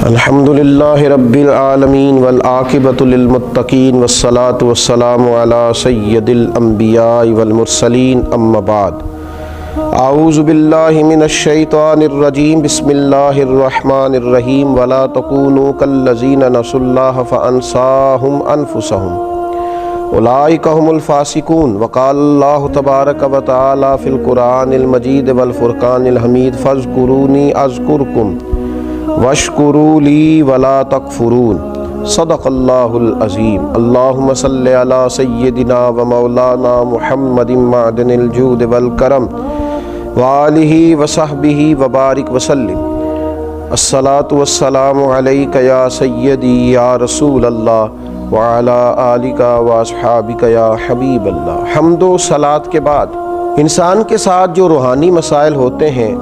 الحمدللہ رب العالمین والعاقبۃ للمتقین والصلاة والسلام علی سید الانبیاء والمرسلین اما بعد اعوذ باللہ من الشیطان الرجیم بسم اللہ الرحمن الرحیم ولا تکونوا کالذین نسوا اللہ فانساہم انفسہم اولئک هم الفاسقون وقال اللہ تبارک وتعالی فی القرآن المجید والفرقان الحمید فاذکرونی اذکرکم واشکروا لی ولا تکفرون صدق اللہ العظیم اللہم صلی علی سیدنا و مولانا محمد معدن الجود والکرم وآلہ وصحبہ وبارک وسلم الصلاۃ والسلام علیک یا سیدی یا رسول اللہ وعلی آلک واصحابک یا حبیب اللہ۔ حمد و صلاۃ کے بعد انسان کے ساتھ جو روحانی مسائل ہوتے ہیں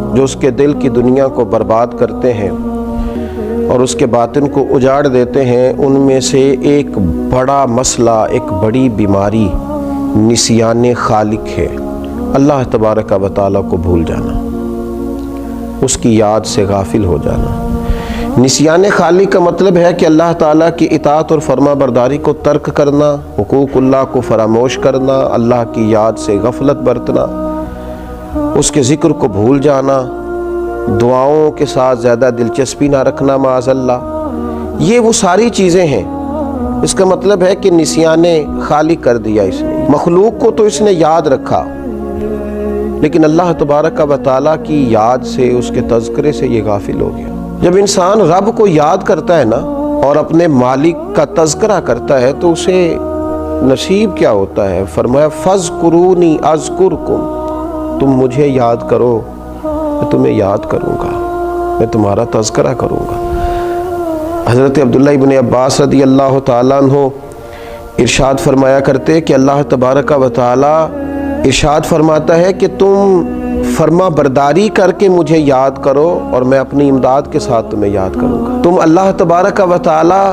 جو اس کے دل کی دنیا کو برباد کرتے ہیں اور اس کے باطن کو اجاڑ دیتے ہیں، ان میں سے ایک بڑا مسئلہ، ایک بڑی بیماری نسیان خالق ہے۔ اللہ تبارک و تعالیٰ کو بھول جانا، اس کی یاد سے غافل ہو جانا۔ نسیان خالق کا مطلب ہے کہ اللہ تعالیٰ کی اطاعت اور فرما برداری کو ترک کرنا، حقوق اللہ کو فراموش کرنا، اللہ کی یاد سے غفلت برتنا، اس کے ذکر کو بھول جانا، دعاؤں کے ساتھ زیادہ دلچسپی نہ رکھنا معاذ اللہ۔ یہ وہ ساری چیزیں ہیں۔ اس کا مطلب ہے کہ نسیان خالق کر دیا اس نے۔ مخلوق کو تو اس نے یاد رکھا، لیکن اللہ تبارک و تعالیٰ کی یاد سے، اس کے تذکرے سے یہ غافل ہو گیا۔ جب انسان رب کو یاد کرتا ہے نا اور اپنے مالک کا تذکرہ کرتا ہے تو اسے نصیب کیا ہوتا ہے؟ فرمایا فَاذْكُرُونِي أَذْكُرْكُمْ، تم مجھے یاد کرو میں تمہیں یاد کروں گا، میں تمہارا تذکرہ کروں گا۔ حضرت عبداللہ ابن عباس رضی اللہ تعالیٰ عنہ ارشاد فرمایا کرتے کہ اللہ تبارک و تعالیٰ ارشاد فرماتا ہے کہ تم فرما برداری کر کے مجھے یاد کرو اور میں اپنی امداد کے ساتھ تمہیں یاد کروں گا۔ تم اللہ تبارک و تعالیٰ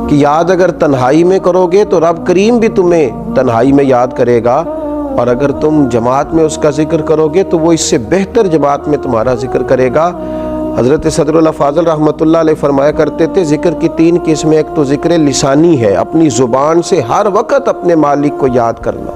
کی یاد اگر تنہائی میں کرو گے تو رب کریم بھی تمہیں تنہائی میں یاد کرے گا، اور اگر تم جماعت میں اس کا ذکر کرو گے تو وہ اس سے بہتر جماعت میں تمہارا ذکر کرے گا۔ حضرت صدر اللہ فاضل رحمۃ اللہ علیہ فرمایا کرتے تھے ذکر کی تین قسمیں، ایک تو ذکر لسانی ہے، اپنی زبان سے ہر وقت اپنے مالک کو یاد کرنا۔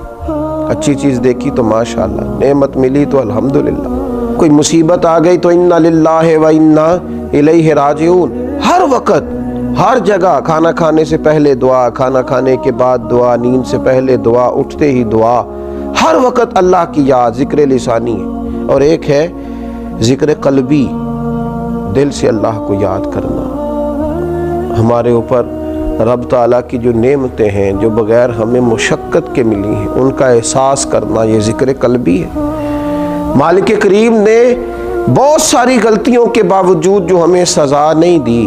اچھی چیز دیکھی تو ماشاءاللہ، نعمت ملی تو الحمدللہ، کوئی مصیبت آ گئی تو انا للہ و انا الیہ راجعون۔ ہر وقت ہر جگہ، کھانا کھانے سے پہلے دعا، کھانا کھانے کے بعد دعا، نیند سے پہلے دعا، اٹھتے ہی دعا، ہر وقت اللہ کی یاد، ذکر لسانی ہے۔ اور ایک ہے ذکر قلبی، دل سے اللہ کو یاد کرنا۔ ہمارے اوپر رب تعالیٰ کی جو نعمتیں ہیں جو بغیر ہمیں مشقت کے ملی ہیں، ان کا احساس کرنا، یہ ذکر قلبی ہے۔ مالک کریم نے بہت ساری غلطیوں کے باوجود جو ہمیں سزا نہیں دی،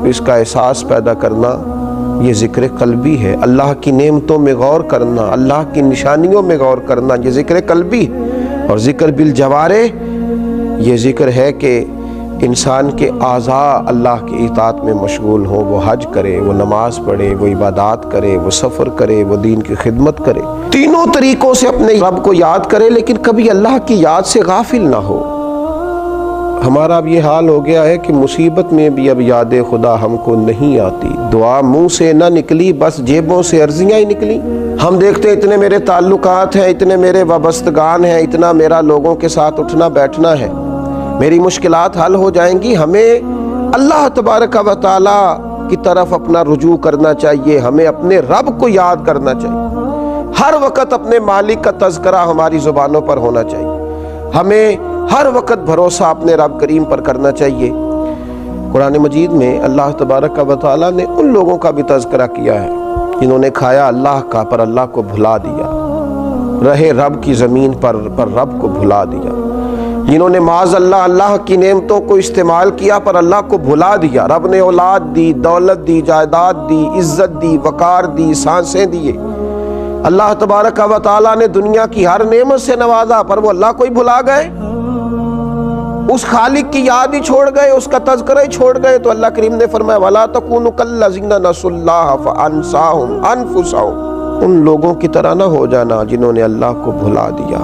اس کا احساس پیدا کرنا یہ ذکر قلبی ہے۔ اللہ کی نعمتوں میں غور کرنا، اللہ کی نشانیوں میں غور کرنا، یہ ذکر قلبی۔ اور ذکر بالجوارح، یہ ذکر ہے کہ انسان کے اعضاء اللہ کی اطاعت میں مشغول ہوں، وہ حج کرے، وہ نماز پڑھے، وہ عبادات کرے، وہ سفر کرے، وہ دین کی خدمت کرے، تینوں طریقوں سے اپنے رب کو یاد کرے، لیکن کبھی اللہ کی یاد سے غافل نہ ہو۔ ہمارا اب یہ حال ہو گیا ہے کہ مصیبت میں بھی اب یاد خدا ہم کو نہیں آتی، دعا منہ سے نہ نکلی، بس جیبوں سے عرضیاں ہی نکلی۔ ہم دیکھتے ہیں اتنے میرے تعلقات ہیں، اتنے میرے وابستگان ہیں، اتنا میرا لوگوں کے ساتھ اٹھنا بیٹھنا ہے، میری مشکلات حل ہو جائیں گی۔ ہمیں اللہ تبارک و تعالیٰ کی طرف اپنا رجوع کرنا چاہیے، ہمیں اپنے رب کو یاد کرنا چاہیے، ہر وقت اپنے مالک کا تذکرہ ہماری زبانوں پر ہونا چاہیے، ہمیں ہر وقت بھروسہ اپنے رب کریم پر کرنا چاہیے۔ قرآن مجید میں اللہ تبارک و تعالیٰ نے ان لوگوں کا بھی تذکرہ کیا ہے جنہوں نے کھایا اللہ کا پر اللہ کو بھلا دیا، رہے رب کی زمین پر رب کو بھلا دیا، جنہوں نے معاذ اللہ اللہ کی نعمتوں کو استعمال کیا پر اللہ کو بھلا دیا۔ رب نے اولاد دی، دولت دی، جائیداد دی، عزت دی، وقار دی، سانسیں دیے۔ اللہ تبارک و تعالیٰ نے دنیا کی ہر نعمت سے نوازا پر وہ اللہ کو ہی بھلا گئے، اس خالق کی یاد ہی چھوڑ گئے، اس کا تذکرہ ہی چھوڑ گئے۔ تو اللہ کریم نے فرمایا وَلَا تَكُونُوا كَالَّذِينَ نَسُوا اللَّهَ فَأَنسَاهُمْ أَنفُسَهُمْ، ان لوگوں کی طرح نہ ہو جانا جنہوں نے اللہ کو بھلا دیا،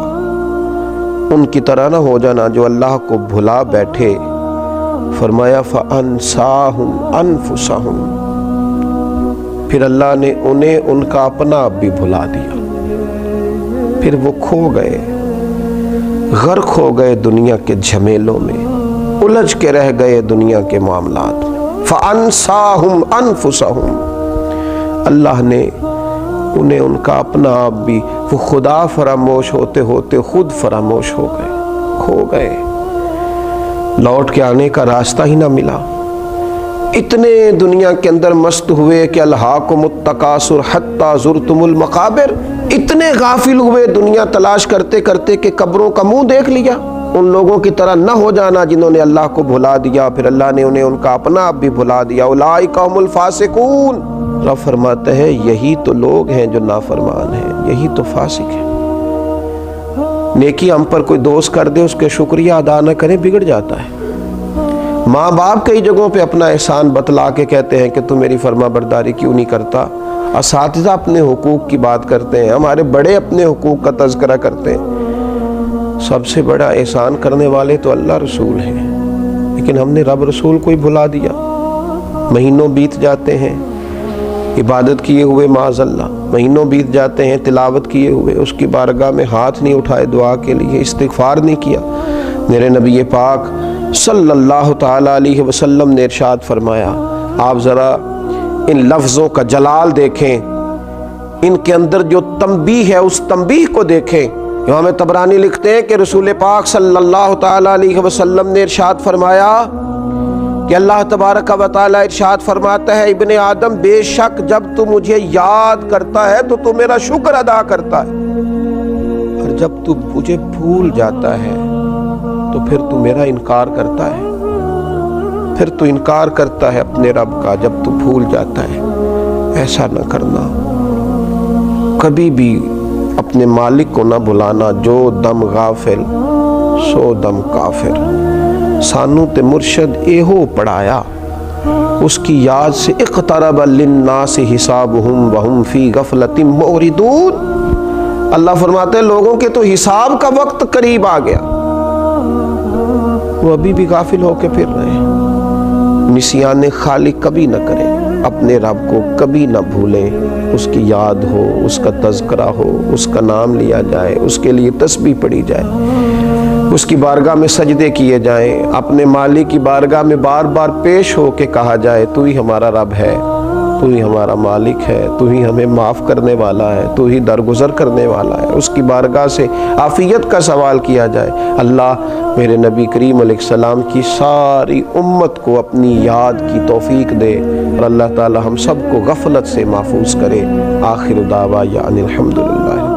ان کی طرح نہ ہو جانا جو اللہ کو بھلا بیٹھے فرمایا فَأَنْسَاهُمْ أَنفُسَهُمْ، پھر اللہ نے انہیں ان کا اپنا آپ بھی بھلا دیا، پھر وہ کھو گئے، غرق ہو گئے دنیا کے جھمیلوں میں، الجھ کے رہ گئے دنیا کے معاملات میں۔ فَأَنْسَاهُمْ أَنفُسَهُمْ، اللہ نے انہیں ان کا اپنا آپ بھی، وہ خدا فراموش ہوتے ہوتے خود فراموش ہو گئے، کھو گئے، لوٹ کے آنے کا راستہ ہی نہ ملا۔ اتنے دنیا کے اندر مست ہوئے کہ الہاکم التکاثر حتی زرتم المقابر، اتنے غافل ہوئے دنیا تلاش کرتے کرتے کہ قبروں کا منہ دیکھ لیا۔ ان لوگوں کی طرح نہ ہو جانا جنہوں نے اللہ کو بھلا دیا، پھر اللہ نے انہیں ان کا اپنا آپ بھی بھلا دیا۔ اولئک هم الفاسقون، رب فرماتے ہیں یہی تو لوگ ہیں جو نافرمان ہیں، یہی تو فاسق ہیں۔ نیکی ہم پر کوئی دوست کر دے، اس کے شکریہ ادا نہ کریں، بگڑ جاتا ہے۔ ماں باپ کئی جگہوں پہ اپنا احسان بتلا کے کہتے ہیں کہ تم میری فرما برداری کیوں نہیں کرتا، اساتذہ اپنے حقوق کی بات کرتے ہیں، ہمارے بڑے اپنے حقوق کا تذکرہ کرتے ہیں۔ سب سے بڑا احسان کرنے والے تو اللہ رسول ہیں، لیکن ہم نے رب رسول کو ہی بھلا دیا۔ مہینوں بیت جاتے ہیں عبادت کیے ہوئے، معاذ اللہ مہینوں بیت جاتے ہیں تلاوت کیے ہوئے، اس کی بارگاہ میں ہاتھ نہیں اٹھائے دعا کے لیے، استغفار نہیں کیا۔ میرے نبی پاک صلی اللہ تعالیٰ علیہ وسلم نے ارشاد فرمایا، آپ ذرا ان لفظوں کا جلال دیکھیں، ان کے اندر جو تنبیہ ہے اس تنبیہ کو دیکھیں۔ امام طبرانی لکھتے ہیں کہ رسول پاک صلی اللہ تعالیٰ علیہ وسلم نے ارشاد فرمایا کہ اللہ تبارک و تعالیٰ ارشاد فرماتا ہے، ابن آدم بے شک جب تو مجھے یاد کرتا ہے تو تو میرا شکر ادا کرتا ہے، اور جب تو مجھے بھول جاتا ہے تو پھر تو میرا انکار کرتا ہے، پھر تو انکار کرتا ہے اپنے رب کا جب تو بھول جاتا ہے۔ ایسا نہ کرنا، کبھی بھی اپنے مالک کو نہ بھلانا، جو دم غافل سو دم کافر۔ سانو تے مرشد ایہو پڑھایا، اس کی یاد سے اقترب للناس حسابہم وہم فی غفلۃ معرضون۔ اللہ فرماتے ہیں لوگوں کے تو حساب کا وقت قریب آ گیا، وہ ابھی بھی غافل ہو کے پھر رہے ہیں۔ نسیان خالق کبھی نہ کریں، اپنے رب کو کبھی نہ بھولیں، اس کی یاد ہو، اس کا تذکرہ ہو، اس کا نام لیا جائے، اس کے لیے تسبیح پڑھی جائے، اس کی بارگاہ میں سجدے کیے جائیں، اپنے مالک کی بارگاہ میں بار بار پیش ہو کے کہا جائے تو ہی ہمارا رب ہے، تو ہی ہمارا مالک ہے، تو ہی ہمیں معاف کرنے والا ہے، تو ہی درگزر کرنے والا ہے۔ اس کی بارگاہ سے عافیت کا سوال کیا جائے۔ اللہ میرے نبی کریم علیہ السلام کی ساری امت کو اپنی یاد کی توفیق دے، اور اللہ تعالی ہم سب کو غفلت سے محفوظ کرے۔ آخر دعوانا ان الحمدللہ۔